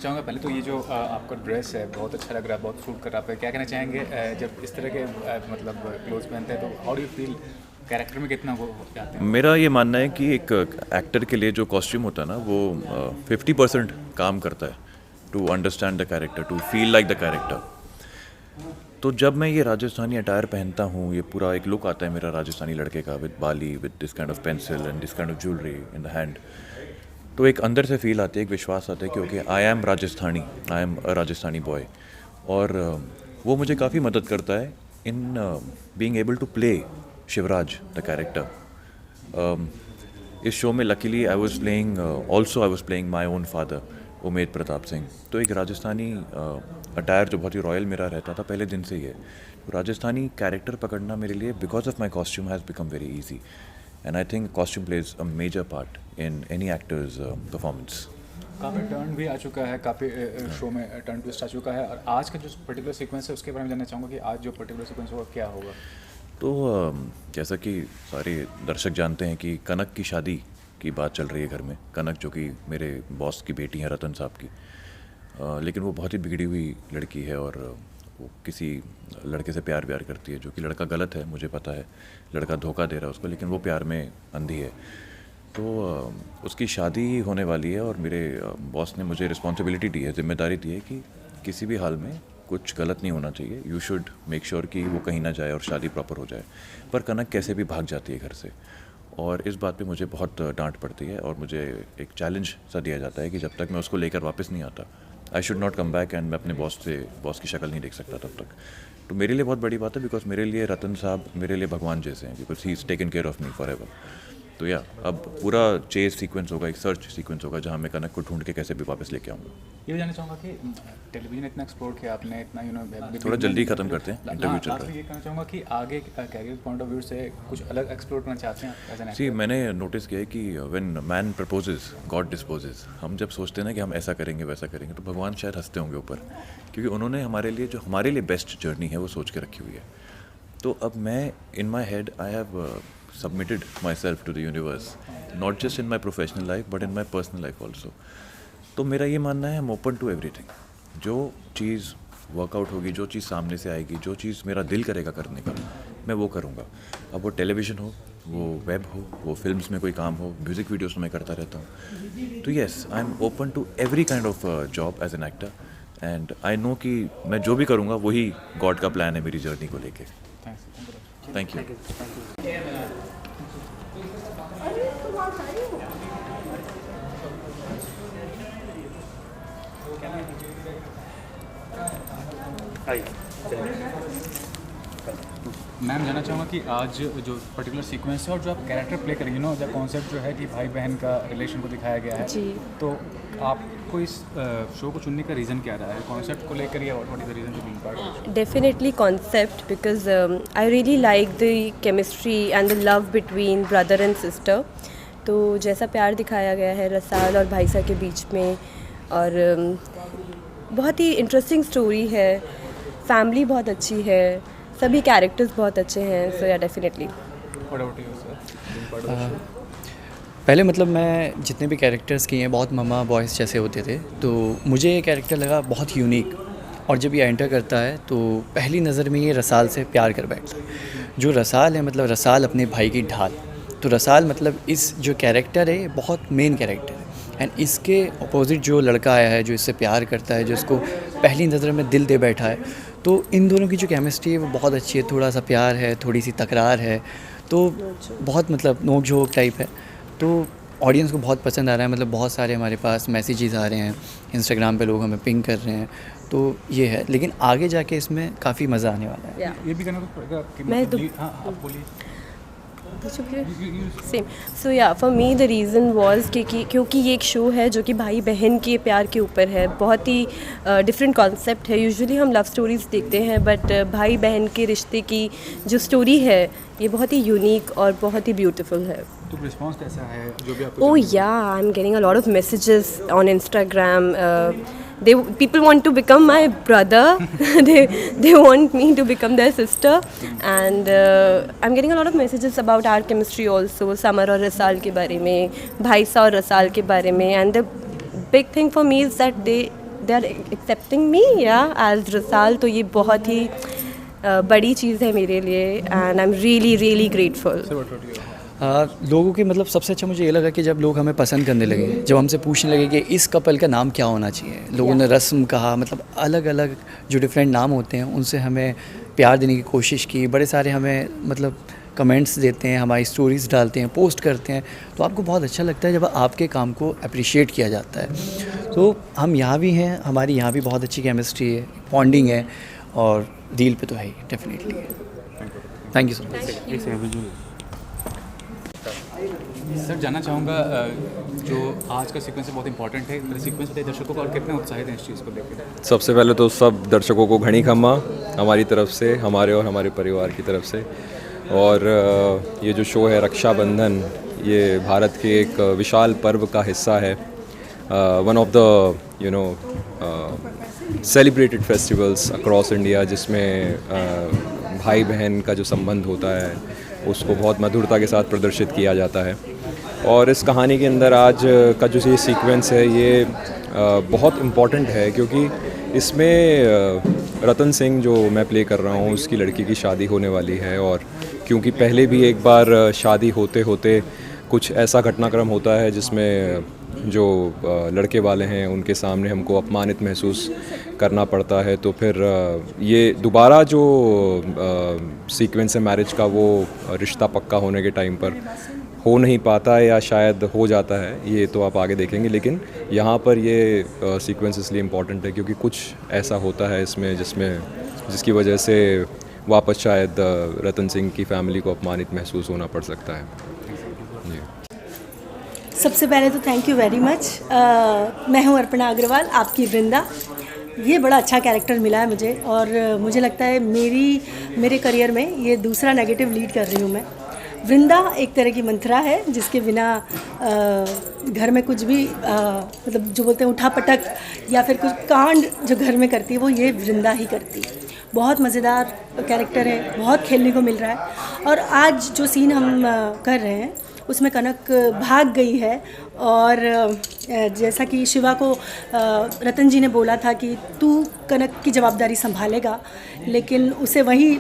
चाहूँगा पहले तो ये जो आपका ड्रेस है बहुत अच्छा लग रहा है, बहुत सूट कर रहा है। क्या कहना चाहेंगे जब इस तरह के मतलब क्लोथ्स पहनते हैं तो how do you feel, character में कितना वो जाते हैं? मेरा ये मानना है कि एक एक्टर के लिए जो कॉस्ट्यूम होता है ना वो 50% काम करता है to understand the character, to feel like the character. तो जब मैं ये राजस्थानी अटायर पहनता हूँ, ये पूरा एक लुक आता है मेरा राजस्थानी लड़के का, with Bali, with this kind of pencil and this kind of jewellery in the hand, तो एक अंदर से फील आती है, एक विश्वास आता है कि okay I am Rajasthani, I am a Rajasthani boy. और वो मुझे काफ़ी मदद करता है in being able to play Shivraj the character. इस शो में luckily I was playing my own father Umed Pratap Singh. तो एक राजस्थानी अटायर जो बहुत ही रॉयल मेरा रहता था पहले दिन से ही है। तो राजस्थानी कैरेक्टर पकड़ना मेरे लिए because of my costume has become very easy. And I think costume plays a major part in any actor's performance. काफ़ी टर्न भी आ चुका है, काफ़ी शो में टर्न ट्विस्ट आ चुका है, और आज का जो पर्टिकुलर सीक्वेंस है उसके बारे में जानना चाहूँगा कि आज जो पर्टिकुलर सीक्वेंस होगा क्या होगा। तो जैसा कि सारे दर्शक जानते हैं कि कनक की शादी की बात चल रही है घर में। कनक जो कि मेरे बॉस की बेटी हैं, रतन साहब की, लेकिन वो बहुत ही बिगड़ी हुई लड़की है और वो किसी लड़के से प्यार करती है, जो कि लड़का गलत है, मुझे पता है, लड़का धोखा दे रहा है उसको, लेकिन वो प्यार में अंधी है। तो उसकी शादी होने वाली है और मेरे बॉस ने मुझे रिस्पॉन्सिबिलिटी दी है, जिम्मेदारी दी है कि किसी भी हाल में कुछ गलत नहीं होना चाहिए, यू शुड मेक श्योर कि वो कहीं ना जाए और शादी प्रॉपर हो जाए। पर कनक कैसे भी भाग जाती है घर से, और इस बात पे मुझे बहुत डांट पड़ती है और मुझे एक चैलेंज सा दिया जाता है कि जब तक मैं उसको लेकर वापस नहीं आता, I should not come back, and मैं अपने बॉस की शक्ल नहीं देख सकता तब तक। तो मेरे लिए बहुत बड़ी बात है, बिकॉज मेरे लिए रतन साहब मेरे लिए भगवान जैसे हैं, because he is taken care of me for ever. तो या अब पूरा चेज सीक्वेंस होगा, एक सर्च सीक्वेंस होगा, जहाँ मैं कनक को ढूंढ के कैसे भी वापस लेके आऊँगा। ये भी जानना चाहूँगा कि टेलीविजन इतना एक्सप्लोर किया आपने, इतना थोड़ा जल्दी ख़त्म करते हैं, इंटरव्यू चल रहा है। ये कहना चाहूँगा कि आगे कैरियर पॉइंट ऑफ व्यू से कुछ अलग एक्सप्लोर करना चाहते हैं एज एन एक्टर? जी, मैंने नोटिस किया है कि when man proposes God disposes. हम जब सोचते हैं ना कि हम ऐसा करेंगे वैसा करेंगे, तो भगवान शायद हंसते होंगे ऊपर, क्योंकि उन्होंने हमारे लिए बेस्ट जर्नी है वो सोच के रखी हुई है। तो अब मैं in my head I have submitted myself to the universe, not just in my professional life but in my personal life also. तो मेरा ये मानना है, I'm open to everything. जो चीज़ वर्कआउट होगी, जो चीज़ सामने से आएगी, जो चीज़ मेरा दिल करेगा करने का, मैं वो करूँगा। अब वो टेलीविज़न हो, वो वेब हो, वो फिल्म्स में कोई काम हो, म्यूज़िक वीडियोस में करता रहता हूँ। तो yes, I am open to every kind of job as an actor, and I know कि मैं जो भी करूँगा वही गॉड का प्लान है मेरी जर्नी को लेके। Thank you. मैम, जानना चाहूँगा कि आज जो पर्टिकुलर सीक्वेंस है और जो आप कैरेक्टर प्ले करेंगे, नो द कॉन्सेप्ट जो है कि भाई बहन का रिलेशन को दिखाया गया है जी। तो आपको इस शो को चुनने का रीज़न क्या रहा है? कॉन्सेप्ट को लेकर या what is the reason to be part? Definitely concept because I really like the chemistry and the love between brother and sister. तो जैसा प्यार दिखाया गया है रसाल और भाईसा के बीच में, और बहुत ही इंटरेस्टिंग स्टोरी है, फैमिली बहुत अच्छी है, सभी कैरेक्टर्स बहुत अच्छे हैं, सो या definitely. What about you sir? पहले मतलब मैं जितने भी कैरेक्टर्स किए हैं बहुत ममा बॉयज़ जैसे होते थे, तो मुझे ये कैरेक्टर लगा बहुत यूनिक, और जब ये एंटर करता है तो पहली नज़र में ये रसाल से प्यार कर बैठता है। जो रसाल है मतलब रसाल अपने भाई की ढाल, तो रसाल मतलब इस जो कैरेक्टर है ये बहुत मेन कैरेक्टर है, एंड इसके अपोजिट जो लड़का आया है जो इससे प्यार करता है, जो इसको पहली नज़र में दिल दे बैठा है, तो इन दोनों की जो केमिस्ट्री है वो बहुत अच्छी है। थोड़ा सा प्यार है, थोड़ी सी तकरार है, तो बहुत मतलब नोक झोंक टाइप है, तो ऑडियंस को बहुत पसंद आ रहा है। मतलब बहुत सारे हमारे पास मैसेजेस आ रहे हैं, इंस्टाग्राम पे लोग हमें पिंग कर रहे हैं, तो ये है। लेकिन आगे जाके इसमें काफ़ी मज़ा आने वाला है। ये भी करना पड़ेगा कि मैं मतलब तो- हाँ, आप बोलिए। सेम। सो या for me the reason was क्योंकि ये एक शो है जो कि भाई बहन के प्यार के ऊपर है, बहुत ही डिफरेंट कॉन्सेप्ट है। यूजुअली हम लव स्टोरीज़ देखते हैं, बट भाई बहन के रिश्ते की जो स्टोरी है ये बहुत ही यूनिक और बहुत ही ब्यूटीफुल है। तो रिस्पांस कैसा है जो भी आपको? Oh yeah, I'm getting a lot of messages on Instagram. People want to become my brother. they want me to become their sister, and I'm getting a lot of messages about our chemistry also. Summer और रसाल के बारे में, भाईसा और रसाल के बारे में, and the big thing for me is that they are accepting me, as रसाल। तो ये बहुत ही बड़ी चीज़ है मेरे लिए, and I'm really grateful. Sir, what about you? लोगों के मतलब सबसे अच्छा मुझे ये लगा कि जब लोग हमें पसंद करने लगे, जब हमसे पूछने लगे कि इस कपल का नाम क्या होना चाहिए, लोगों ने रस्म कहा, मतलब अलग अलग जो डिफरेंट नाम होते हैं उनसे हमें प्यार देने की कोशिश की। बड़े सारे हमें मतलब कमेंट्स देते हैं, हमारी स्टोरीज़ डालते हैं, पोस्ट करते हैं, तो आपको बहुत अच्छा लगता है जब आपके काम को अप्रिशिएट किया जाता है। तो हम यहाँ भी हैं, हमारी यहाँ भी बहुत अच्छी केमिस्ट्री है, बॉन्डिंग है, और डील पे तो है ही definitely. Thank you so much. Sir, जानना चाहूँगा जो आज का सीक्वेंस है बहुत इंपॉर्टेंट है, मेरे सीक्वेंस होते दर्शकों को और कितने उत्साहित हैं इस चीज़ को लेकर? सबसे पहले तो सब दर्शकों को घनी खम्मा हमारी तरफ से, हमारे और हमारे परिवार की तरफ से। और ये जो शो है रक्षाबंधन, ये भारत के एक विशाल पर्व का हिस्सा है। One of the celebrated festivals across India, जिसमें भाई बहन का जो संबंध होता है उसको बहुत मधुरता के साथ प्रदर्शित किया जाता है। और इस कहानी के अंदर आज का जो ये सीक्वेंस है ये बहुत इम्पॉर्टेंट है, क्योंकि इसमें रतन सिंह जो मैं प्ले कर रहा हूँ उसकी लड़की की शादी होने वाली है। और क्योंकि पहले भी एक बार शादी होते होते कुछ ऐसा घटनाक्रम होता है जिसमें जो लड़के वाले हैं उनके सामने हमको अपमानित महसूस करना पड़ता है, तो फिर ये दोबारा जो सीक्वेंस है मैरिज का, वो रिश्ता पक्का होने के टाइम पर हो नहीं पाता है या शायद हो जाता है, ये तो आप आगे देखेंगे। लेकिन यहाँ पर ये सीक्वेंस इसलिए इम्पॉर्टेंट है क्योंकि कुछ ऐसा होता है इसमें जिसकी वजह से वापस शायद रतन सिंह की फैमिली को अपमानित महसूस होना पड़ सकता है। सबसे पहले तो थैंक यू वेरी मच। मैं हूँ अर्पणा अग्रवाल, आपकी वृंदा। ये बड़ा अच्छा कैरेक्टर मिला है मुझे, और मुझे लगता है मेरे करियर में ये दूसरा नेगेटिव लीड कर रही हूँ मैं। वृंदा एक तरह की मंत्रा है जिसके बिना घर में कुछ भी मतलब जो बोलते हैं उठा पटक या फिर कुछ कांड जो घर में करती है वो ये वृंदा ही करती है। बहुत मज़ेदार कैरेक्टर है, बहुत खेलने को मिल रहा है। और आज जो सीन हम कर रहे हैं उसमें कनक भाग गई है, और जैसा कि शिवा को रतन जी ने बोला था कि तू कनक की जवाबदारी संभालेगा, लेकिन उसे वही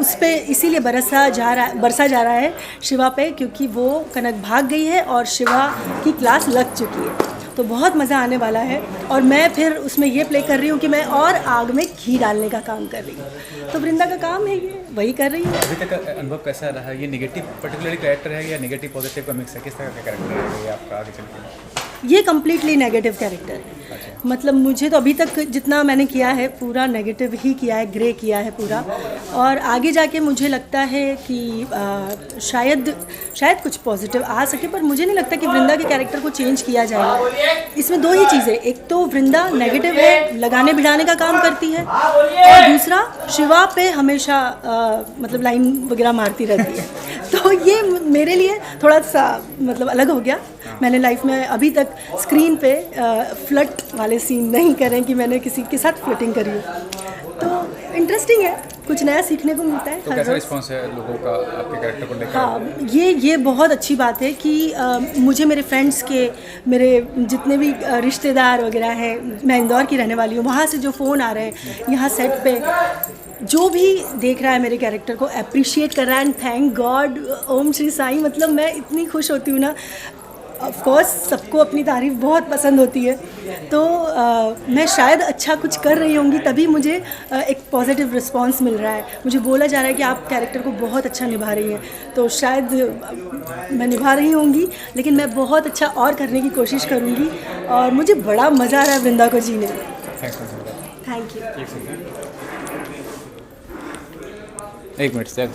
उस पे इसीलिए बरसा जा रहा है शिवा पे, क्योंकि वो कनक भाग गई है और शिवा की क्लास लग चुकी है। तो बहुत मज़ा आने वाला है, और मैं फिर उसमें ये प्ले कर रही हूँ कि मैं और आग में घी डालने का काम कर रही हूँ। तो वृंदा का काम है ये, वही कर रही हूँ। अभी तक का अनुभव कैसा रहा? ये नेगेटिव पर्टिकुलरली कैरेक्टर है या नेगेटिव पॉजिटिव का मिक्स है? किस तरह का कैरेक्टर है ये आपका आगे चल के? ये कम्प्लीटली नेगेटिव कैरेक्टर है। मतलब मुझे तो अभी तक जितना मैंने किया है पूरा नेगेटिव ही किया है, ग्रे किया है पूरा। और आगे जाके मुझे लगता है कि शायद कुछ पॉजिटिव आ सके, पर मुझे नहीं लगता कि वृंदा के कैरेक्टर को चेंज किया जाएगा। इसमें दो ही चीज़ें, एक तो वृंदा नेगेटिव है, लगाने भिड़ाने का काम करती है, और दूसरा शिवा पे हमेशा मतलब लाइन वगैरह मारती रहती है। तो ये मेरे लिए थोड़ा सा मतलब अलग हो गया। मैंने लाइफ में अभी तक स्क्रीन पे फ्लर्ट वाले सीन नहीं करे कि मैंने किसी के साथ फ्लर्टिंग करी हो। तो इंटरेस्टिंग है, कुछ नया सीखने को मिलता है। तो कैसा रिस्पॉन्स है लोगों का आपके कैरेक्टर को लेकर? हाँ, ये बहुत अच्छी बात है कि मुझे मेरे फ्रेंड्स के, मेरे जितने भी रिश्तेदार वगैरह हैं, मैं इंदौर की रहने वाली हूँ, वहाँ से जो फ़ोन आ रहे हैं यहाँ सेट पे, जो भी देख रहा है मेरे कैरेक्टर को अप्रिशिएट कर रहा है, एंड थैंक गॉड, ओम श्री साईं। मतलब मैं इतनी खुश होती हूँ ना। ऑफ कोर्स सबको अपनी तारीफ़ बहुत पसंद होती है, तो मैं शायद अच्छा कुछ कर रही होंगी तभी मुझे एक पॉजिटिव रिस्पांस मिल रहा है। मुझे बोला जा रहा है कि आप कैरेक्टर को बहुत अच्छा निभा रही हैं, तो शायद मैं निभा रही होंगी, लेकिन मैं बहुत अच्छा और करने की कोशिश करूँगी। और मुझे बड़ा मज़ा आ रहा है वृंदा को जीने में। Thank you. एक मिनट सर